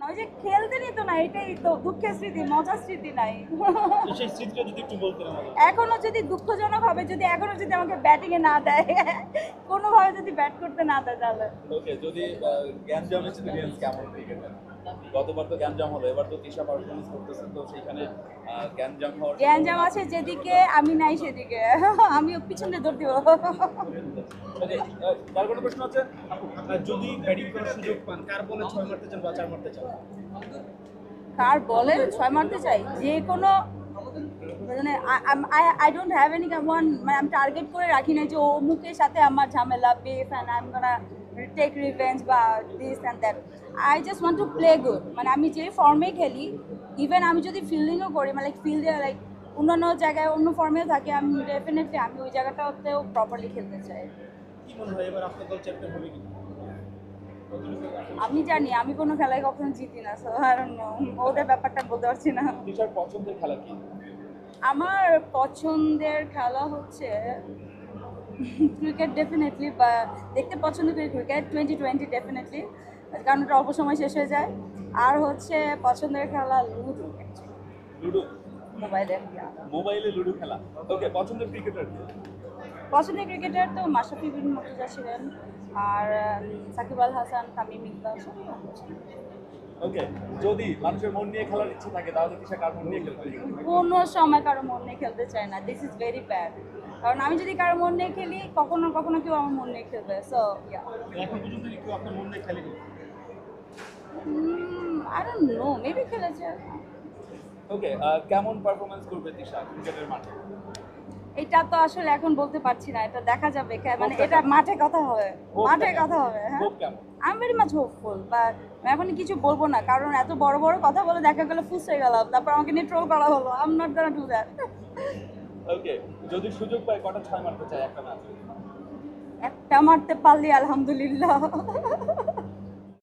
না ওই যে খেলতে নিত না, এটাই তো দুঃখের স্মৃতি, মজার স্মৃতি নাই। তো সেই স্মৃতিটা যদি একটু বলতেন আমাদের। এখনো যদি দুঃখজনক হবে, যদি এখনো যদি আমাকে ব্যাটিং এ না দেয়, কোনোভাবে যদি ব্যাট করতে না দেয় তাহলে। ওকে, যদি গ্যাঞ্জাম এক্সপিরিয়েন্স কেমন ক্রিকেটের? গতবার তো গ্যাঞ্জাম হলো, এবার তো তিশা পারফরমেন্স করতেছেন, তো সেখানে গ্যাঞ্জাম হওয়ার গ্যাঞ্জাম আছে যেদিকে, আমি নাই সেদিকে। আমি পিছনে দৌড় দিব। ওকে, তার কোনো প্রশ্ন আছে? যদি ব্যাটিং করার সুযোগ পান, কার বলে 6 মারতে চান বা 4 মারতে চান? কার বলে 6 মারতে চাই, যে কোনো মানে I don't have any one, মানে আমি টার্গেট করে রাখি না যে ও মুখের সাথে আমার ঝামেলা, বেফ and I am gonna take revenge বা this and that. I just want to play good, মানে আমি যে ফর্মে খেলি, ইভেন আমি যদি ফিল্ডিংও করি, মানে লাইক ফিল্ডে লাইক অন্যান্য জায়গায় অন্য ফর্মেও থাকে, আমি ডেফিনেটলি আমি ওই জায়গাটাতেও প্রপারলি খেলতে চাই। কি মনে হয় এবার আপনার দল চ্যাম্পিয়ন হবে কি? আমি জানি আমি কোনো খেলায় কখনো জিতি না, সো আই ডোন্ট নো, ওদের ব্যাপারটা বলতে পারছি না। তিশার পছন্দের খেলা কি? আমার পছন্দের খেলা হচ্ছে ক্রিকেট ডেফিনেটলি, বা দেখতে পছন্দ করি ক্রিকেট 2020 ডেফিনেটলি, কারণ ওটা অল্প সময় শেষ হয়ে যায়। আর হচ্ছে পছন্দের খেলা লুডো, লুডো? মোবাইলে। মোবাইলে লুডো খেলা। ওকে, পছন্দের ক্রিকেটার কি? পছন্দের ক্রিকেটার তো মাশরাফি বিন মুর্তজা ছিলেন, আর সাকিব আল হাসান, তামিম ইকবাল, সবই আমার পছন্দ। ওকে, যদি মানুষের মন নিয়ে খেলার ইচ্ছে থাকে তাহলে তিশা কার মন নিয়ে খেলতে? কোনো সময় কারো মন নিয়ে খেলতে চাই না, দিস ইজ ভেরি ব্যাড। কারণ আমি যদি কারো মন নিয়ে খেলি, কখনো কখনো কেউ আমার মন নিয়ে খেলবে, সো ইয়া। এখন পর্যন্ত কি কেউ আপনার মন দিয়ে খেলেনি? আই ডোন্ট নো, মেবি খেলেছে। ওকে, কেমন পারফরমেন্স করবে তিশা ক্রিকেটের মাঠে? এটা তো আসলে এখন বলতে পারছি না, এটা দেখা যাবে, মানে এটা মাঠে কথা হবে, মাঠে কথা হবে। হ্যাঁ, হোপ কেমন? I am very much hopeful, but এখন কিছু বলবো না, কারণ এত বড় বড় কথা বলে দেখা গেল ফুস হয়ে গেলাম, তারপর আমাকে নিয়ে ট্রোল করা হলো। I am not gonna do that. Okay, যদি সুযোগ পায় কটা 6 মারতে চায় একটা ম্যাচে? একটা মারতে পারলি আলহামদুলিল্লাহ।